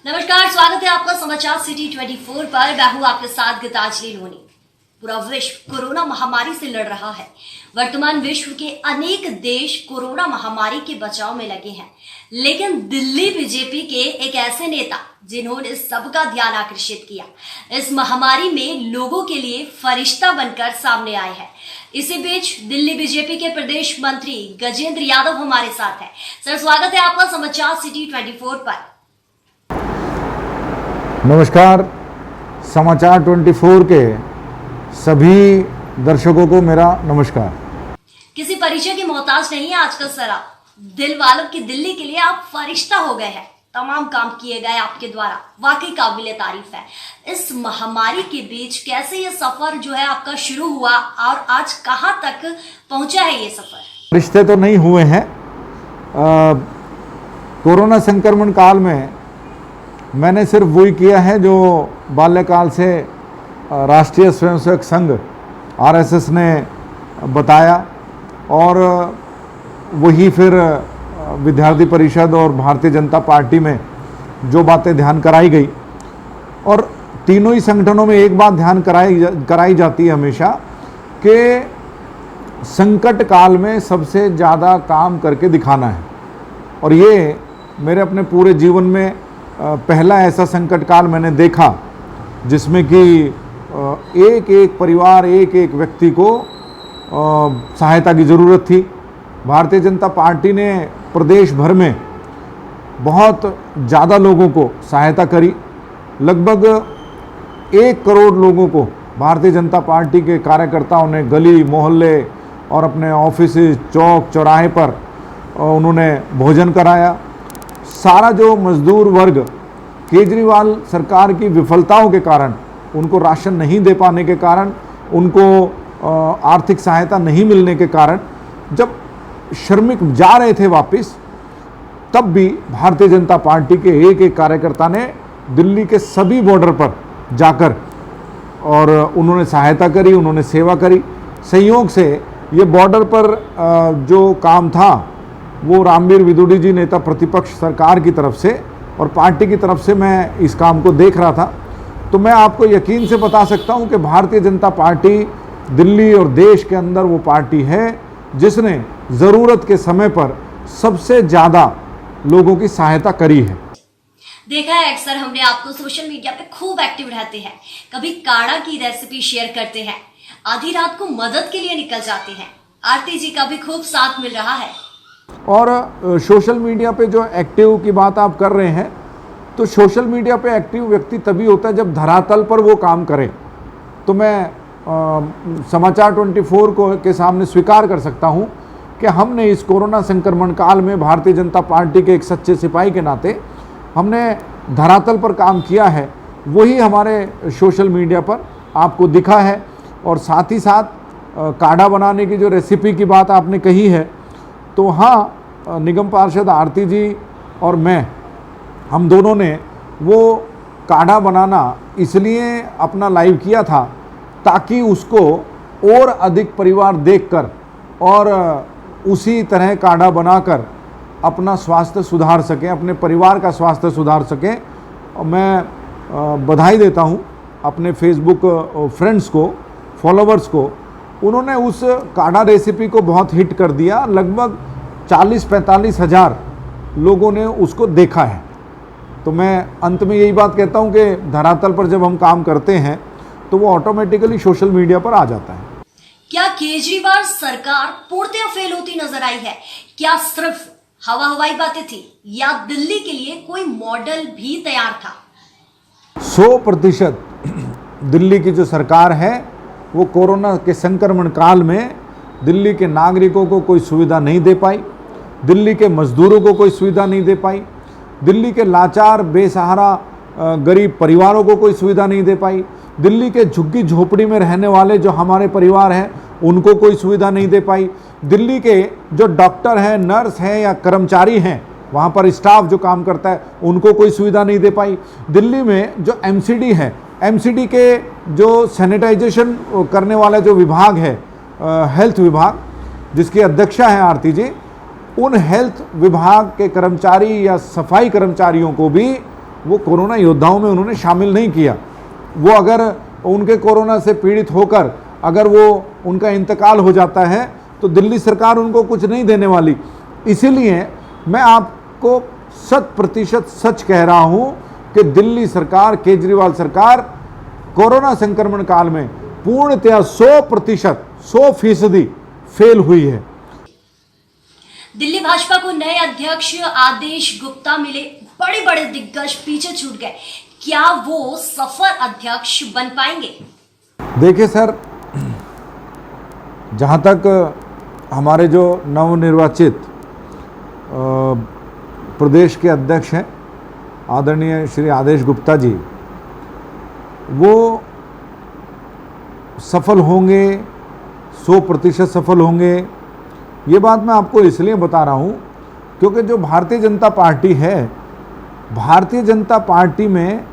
नमस्कार, स्वागत है आपका समाचार सिटी 24 पर। मैं हूं आपके साथ गीतांजलि लोनी। पूरा विश्व कोरोना महामारी से लड़ रहा है। वर्तमान विश्व के अनेक देश कोरोना महामारी के बचाव में लगे हैं, लेकिन दिल्ली बीजेपी के एक ऐसे नेता जिन्होंने सबका ध्यान आकर्षित किया, इस महामारी में लोगों के लिए फरिश्ता बनकर सामने आए हैं। इसी बीच दिल्ली बीजेपी के प्रदेश मंत्री गजेंद्र यादव हमारे साथ हैं। सर, स्वागत है आपका समाचार सिटी 24 पर। नमस्कार, समाचार 24 के सभी दर्शकों को मेरा नमस्कार। किसी परिचय की मोहताज नहीं है आजकल सर। आप दिल वालों की दिल्ली के लिए आप फरिश्ता हो गए हैं। तमाम काम किए गए आपके द्वारा, वाकई काबिले तारीफ है। इस महामारी के बीच कैसे ये सफर जो है आपका शुरू हुआ और आज कहां तक पहुंचा है ये सफर? रिश्ते तो नहीं हुए हैं। कोरोना संक्रमण काल में मैंने सिर्फ वही किया है जो बाल्यकाल से राष्ट्रीय स्वयंसेवक संघ आरएसएस ने बताया, और वही फिर विद्यार्थी परिषद और भारतीय जनता पार्टी में जो बातें ध्यान कराई गई, और तीनों ही संगठनों में एक बात ध्यान कराई जाती है हमेशा कि संकट काल में सबसे ज़्यादा काम करके दिखाना है। और ये मेरे अपने पूरे जीवन में पहला ऐसा संकट काल मैंने देखा जिसमें कि एक एक परिवार, एक एक व्यक्ति को सहायता की ज़रूरत थी। भारतीय जनता पार्टी ने प्रदेश भर में बहुत ज़्यादा लोगों को सहायता करी। लगभग 1 करोड़ लोगों को भारतीय जनता पार्टी के कार्यकर्ताओं ने गली मोहल्ले और अपने ऑफिस, चौक चौराहे पर उन्होंने भोजन कराया। सारा जो मजदूर वर्ग केजरीवाल सरकार की विफलताओं के कारण, उनको राशन नहीं दे पाने के कारण, उनको आर्थिक सहायता नहीं मिलने के कारण जब श्रमिक जा रहे थे वापस, तब भी भारतीय जनता पार्टी के एक एक कार्यकर्ता ने दिल्ली के सभी बॉर्डर पर जाकर और उन्होंने सहायता करी, उन्होंने सेवा करी। संयोग से ये बॉर्डर पर जो काम था वो रामवीर विदुड़ी जी, नेता प्रतिपक्ष सरकार की तरफ से और पार्टी की तरफ से मैं इस काम को देख रहा था। तो मैं आपको यकीन से बता सकता हूं कि भारतीय जनता पार्टी दिल्ली और देश के अंदर वो पार्टी है जिसने ज़रूरत के समय पर सबसे ज़्यादा लोगों की सहायता करी है। देखा है अक्सर हमने आपको सोशल मीडिया पे खूब एक्टिव रहते हैं। कभी काढ़ा की रेसिपी शेयर करते हैं, आधी रात को मदद के लिए निकल जाते हैं। आरती जी का भी खूब साथ मिल रहा है। और सोशल मीडिया पे जो एक्टिव की बात आप कर रहे हैं, तो सोशल मीडिया पे एक्टिव व्यक्ति तभी होता है जब धरातल पर वो काम करे। तो मैं समाचार 24 के सामने स्वीकार कर सकता हूं कि हमने इस कोरोना संक्रमण काल में भारतीय जनता पार्टी के एक सच्चे सिपाही के नाते हमने धरातल पर काम किया है। वही हमारे सोशल मीडिया पर आपको दिखा है। और साथ ही साथ काढ़ा बनाने की जो रेसिपी की बात आपने कही है, तो हाँ, निगम पार्षद आरती जी और मैं, हम दोनों ने वो काढ़ा बनाना इसलिए अपना लाइव किया था ताकि उसको और अधिक परिवार देखकर और उसी तरह काढ़ा बनाकर अपना स्वास्थ्य सुधार सकें, अपने परिवार का स्वास्थ्य सुधार सकें। मैं बधाई देता हूँ अपने फेसबुक फ्रेंड्स को, फॉलोवर्स को। उन्होंने उस काढ़ा रेसिपी को बहुत हिट कर दिया। लगभग 40-45 हज़ार लोगों ने उसको देखा है। तो मैं अंत में यही बात कहता हूं कि धरातल पर जब हम काम करते हैं तो वो ऑटोमेटिकली सोशल मीडिया पर आ जाता है। क्या केजरीवाल सरकार पूर्णतः फेल होती नजर आई है? क्या सिर्फ हवाई बातें थी या दिल्ली के लिए कोई मॉडल भी तैयार था? 100% दिल्ली की जो सरकार है वो कोरोना के संक्रमण काल में दिल्ली के नागरिकों को कोई सुविधा नहीं दे पाई, दिल्ली के मजदूरों को कोई सुविधा नहीं दे पाई, दिल्ली के लाचार बेसहारा गरीब परिवारों को कोई सुविधा नहीं दे पाई, दिल्ली के झुग्गी झोपड़ी में रहने वाले जो हमारे परिवार हैं उनको कोई सुविधा नहीं दे पाई, दिल्ली के जो डॉक्टर हैं, नर्स हैं या कर्मचारी हैं, वहाँ पर स्टाफ जो काम करता है, उनको कोई सुविधा नहीं दे पाई। दिल्ली में जो एमसीडी है, एमसीडी के जो सैनिटाइजेशन करने वाला जो विभाग है, हेल्थ विभाग, जिसकी अध्यक्षा हैं आरती जी, उन हेल्थ विभाग के कर्मचारी या सफाई कर्मचारियों को भी वो कोरोना योद्धाओं में उन्होंने शामिल नहीं किया। वो अगर उनके कोरोना से पीड़ित होकर अगर वो उनका इंतकाल हो जाता है तो दिल्ली सरकार उनको कुछ नहीं देने वाली। इसीलिए मैं आपको 100% सच कह रहा हूं कि दिल्ली सरकार, केजरीवाल सरकार कोरोना संक्रमण काल में पूर्णतया 100% फेल हुई है। दिल्ली भाजपा को नए अध्यक्ष आदेश गुप्ता मिले, बड़े बड़े दिग्गज पीछे छूट गए, क्या वो सफल अध्यक्ष बन पाएंगे? देखिए सर, जहाँ तक हमारे जो नवनिर्वाचित प्रदेश के अध्यक्ष हैं आदरणीय श्री आदेश गुप्ता जी, वो सफल होंगे, 100% सफल होंगे। ये बात मैं आपको इसलिए बता रहा हूँ क्योंकि जो भारतीय जनता पार्टी है, भारतीय जनता पार्टी में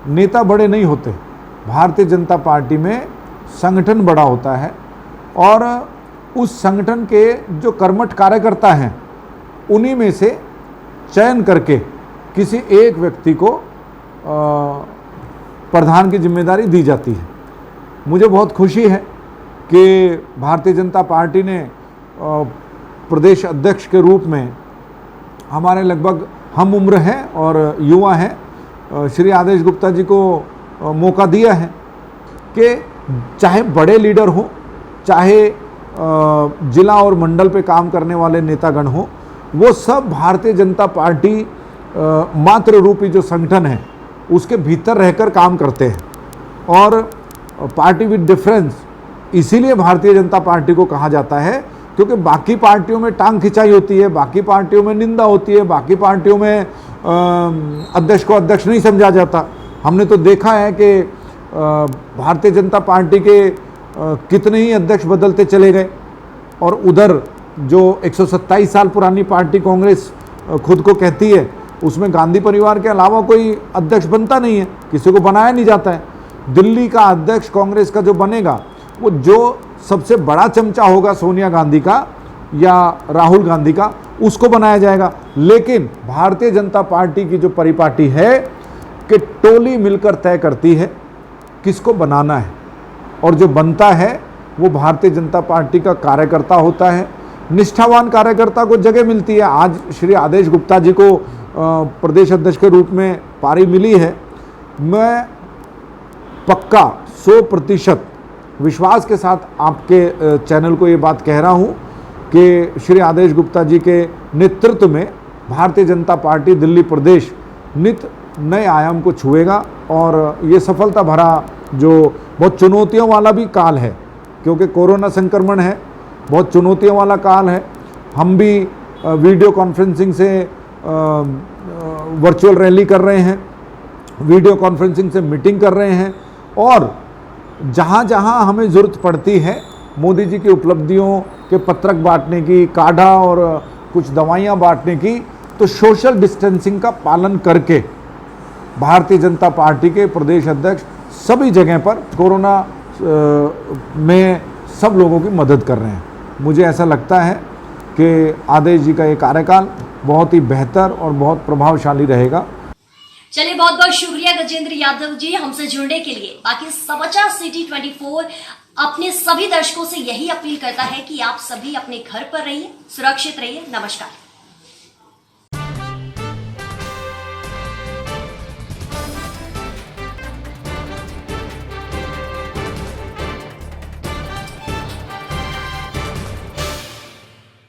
नेता बड़े नहीं होते। भारतीय जनता पार्टी में संगठन बड़ा होता है और उस संगठन के जो कर्मठ कार्यकर्ता हैं उन्हीं में से चयन करके किसी एक व्यक्ति को प्रधान की जिम्मेदारी दी जाती है। मुझे बहुत खुशी है कि भारतीय जनता पार्टी ने प्रदेश अध्यक्ष के रूप में हमारे लगभग हम उम्र हैं और युवा हैं श्री आदेश गुप्ता जी को मौका दिया है कि चाहे बड़े लीडर हो, चाहे जिला और मंडल पे काम करने वाले नेतागण हो, वो सब भारतीय जनता पार्टी मातृ रूपी जो संगठन है उसके भीतर रहकर काम करते हैं। और पार्टी विद डिफरेंस इसीलिए भारतीय जनता पार्टी को कहा जाता है क्योंकि बाकी पार्टियों में टांग खिंचाई होती है, बाकी पार्टियों में निंदा होती है, बाकी पार्टियों में अध्यक्ष को अध्यक्ष नहीं समझा जाता। हमने तो देखा है कि भारतीय जनता पार्टी के कितने ही अध्यक्ष बदलते चले गए और उधर जो 127 साल पुरानी पार्टी कांग्रेस खुद को कहती है, उसमें गांधी परिवार के अलावा कोई अध्यक्ष बनता नहीं है, किसी को बनाया नहीं जाता है। दिल्ली का अध्यक्ष कांग्रेस का जो बनेगा वो जो सबसे बड़ा चमचा होगा सोनिया गांधी का या राहुल गांधी का, उसको बनाया जाएगा। लेकिन भारतीय जनता पार्टी की जो परिपाटी है कि टोली मिलकर तय करती है किसको बनाना है और जो बनता है वो भारतीय जनता पार्टी का कार्यकर्ता होता है। निष्ठावान कार्यकर्ता को जगह मिलती है। आज श्री आदेश गुप्ता जी को प्रदेश अध्यक्ष के रूप में पारी मिली है। मैं पक्का 100% विश्वास के साथ आपके चैनल को ये बात कह रहा हूँ कि श्री आदेश गुप्ता जी के नेतृत्व में भारतीय जनता पार्टी दिल्ली प्रदेश नित नए आयाम को छुएगा और ये सफलता भरा जो बहुत चुनौतियों वाला भी काल है, क्योंकि कोरोना संक्रमण है, बहुत चुनौतियों वाला काल है। हम भी वीडियो कॉन्फ्रेंसिंग से वर्चुअल रैली कर रहे हैं, वीडियो कॉन्फ्रेंसिंग से मीटिंग कर रहे हैं और जहाँ जहाँ हमें ज़रूरत पड़ती है मोदी जी की उपलब्धियों के पत्रक बांटने की, काढ़ा और कुछ दवाइयाँ बांटने की, तो सोशल डिस्टेंसिंग का पालन करके भारतीय जनता पार्टी के प्रदेश अध्यक्ष सभी जगह पर कोरोना में सब लोगों की मदद कर रहे हैं। मुझे ऐसा लगता है कि आदेश जी का ये कार्यकाल बहुत ही बेहतर और बहुत प्रभावशाली रहेगा। चलिए, बहुत बहुत शुक्रिया गजेंद्र यादव जी हमसे जुड़ने के लिए। बाकी समाचार सिटी 24 अपने सभी दर्शकों से यही अपील करता है कि आप सभी अपने घर पर रहिए, सुरक्षित रहिए। नमस्कार।